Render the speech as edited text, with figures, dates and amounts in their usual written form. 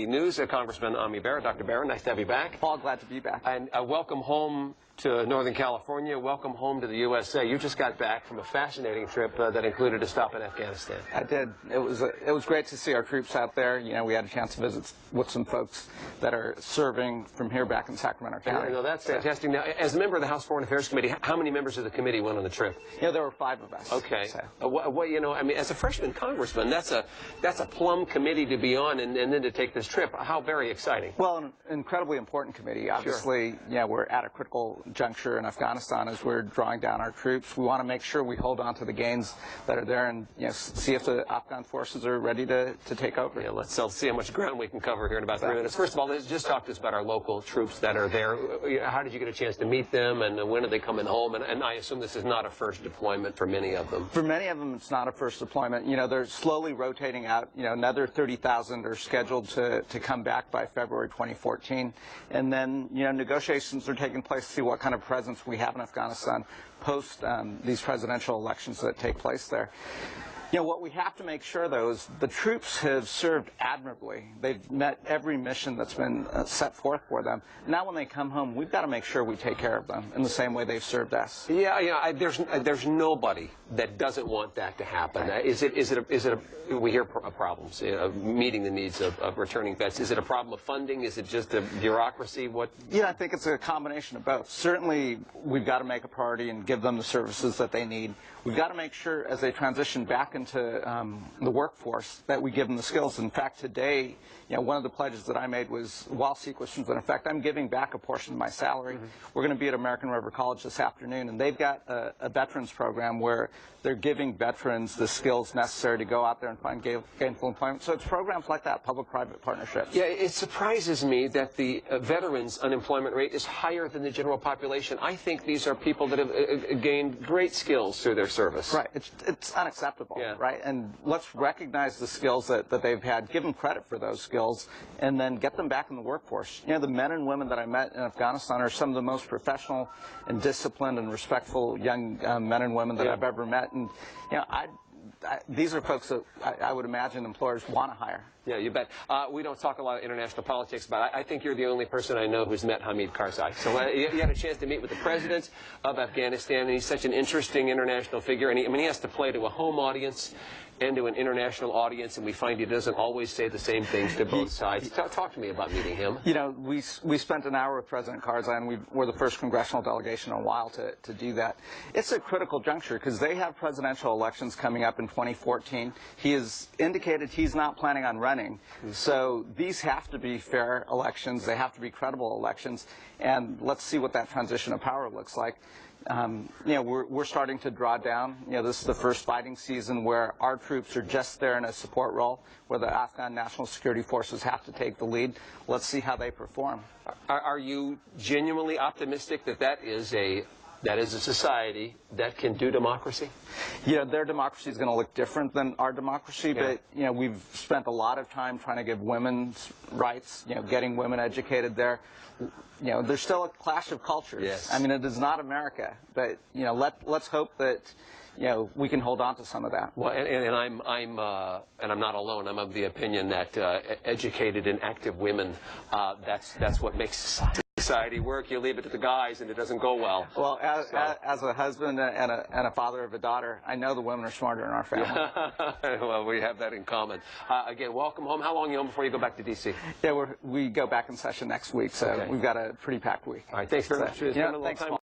News, Congressman Bera. Dr. Bera, nice to have you back. Paul, glad to be back. And welcome home to Northern California. Welcome home to the USA. You just got back from a fascinating trip that included a stop in Afghanistan. I did. It was great to see our troops out there. You know, we had a chance to visit with some folks that are serving from here back in Sacramento County. You know, that's fantastic. Now, as a member of the House Foreign Affairs Committee, how many members of the committee went on the trip? Yeah, there were 5 of us. Okay. So. You know, I mean, as a freshman congressman, that's a plum committee to be on, and then to take this trip. How very exciting. Well, an incredibly important committee. Obviously, yeah, we're at a critical juncture in Afghanistan as we're drawing down our troops. We want to make sure we hold on to the gains that are there and, you know, see if the Afghan forces are ready to take over. Yeah, let's see how much ground we can cover here in about 3 minutes. First of all, let's just talk to us about our local troops that are there. How did you get a chance to meet them, and when are they coming home? And I assume this is not a first deployment for many of them. For many of them, it's not a first deployment. You know, they're slowly rotating out. You know, another 30,000 are scheduled to come back by February 2014. And then, you know, negotiations are taking place to see what kind of presence we have in Afghanistan post these presidential elections that take place there. You know, what we have to make sure, though, is the troops have served admirably. They've met every mission that's been set forth for them. Now when they come home, we've got to make sure we take care of them in the same way they've served us. Yeah, there's nobody that doesn't want that to happen. Right. We hear problems, meeting the needs of returning vets. Is it a problem of funding? Is it just a bureaucracy? Yeah, I think it's a combination of both. Certainly, we've got to make a priority and give them the services that they need. We've got to make sure as they transition back into the workforce that we give them the skills. In fact, today, you know, one of the pledges that I made was, while sequestration's in effect, I'm giving back a portion of my salary. Mm-hmm. We're going to be at American River College this afternoon, and they've got a veterans program where they're giving veterans the skills necessary to go out there and find gainful employment. So it's programs like that, public-private partnerships. Yeah, it surprises me that the veterans' unemployment rate is higher than the general population. I think these are people that have gained great skills through their service. Right. It's unacceptable, yeah. Right? And let's recognize the skills that they've had, give them credit for those skills, and then get them back in the workforce. You know, the men and women that I met in Afghanistan are some of the most professional and disciplined and respectful young men and women that I've ever met. And, you know, these are folks that I would imagine employers want to hire. Yeah, you bet. We don't talk a lot of international politics, but I think you're the only person I know who's met Hamid Karzai. So you had a chance to meet with the president of Afghanistan, and he's such an interesting international figure. And he has to play to a home audience and to an international audience, and we find he doesn't always say the same things to both sides. Talk to me about meeting him. You know, we spent an hour with President Karzai, and we're the first congressional delegation in a while to do that. It's a critical juncture because they have presidential elections coming up in 2014. He has indicated he's not planning on running. So these have to be fair elections. They have to be credible elections. And let's see what that transition of power looks like. You know, we're starting to draw down. You know, this is the first fighting season where our troops are just there in a support role, where the Afghan National Security Forces have to take the lead. Let's see how they perform. Are you genuinely optimistic that is a society that can do democracy? You know, their democracy is going to look different than our democracy, but, you know, we've spent a lot of time trying to give women's rights, you know, getting women educated there. You know, there's still a clash of cultures. Yes. I mean, it is not America, but, you know, let's hope that, you know, we can hold on to some of that. Well, and I'm not alone. I'm of the opinion that educated and active women, that's what makes society work. You leave it to the guys, and it doesn't go well. Well, as a husband and a father of a daughter, I know the women are smarter in our family. Well, we have that in common. Again, welcome home. How long are you home before you go back to D.C.? Yeah, we go back in session next week, so we've got a pretty packed week. All right, thanks very much. Thanks, Paul.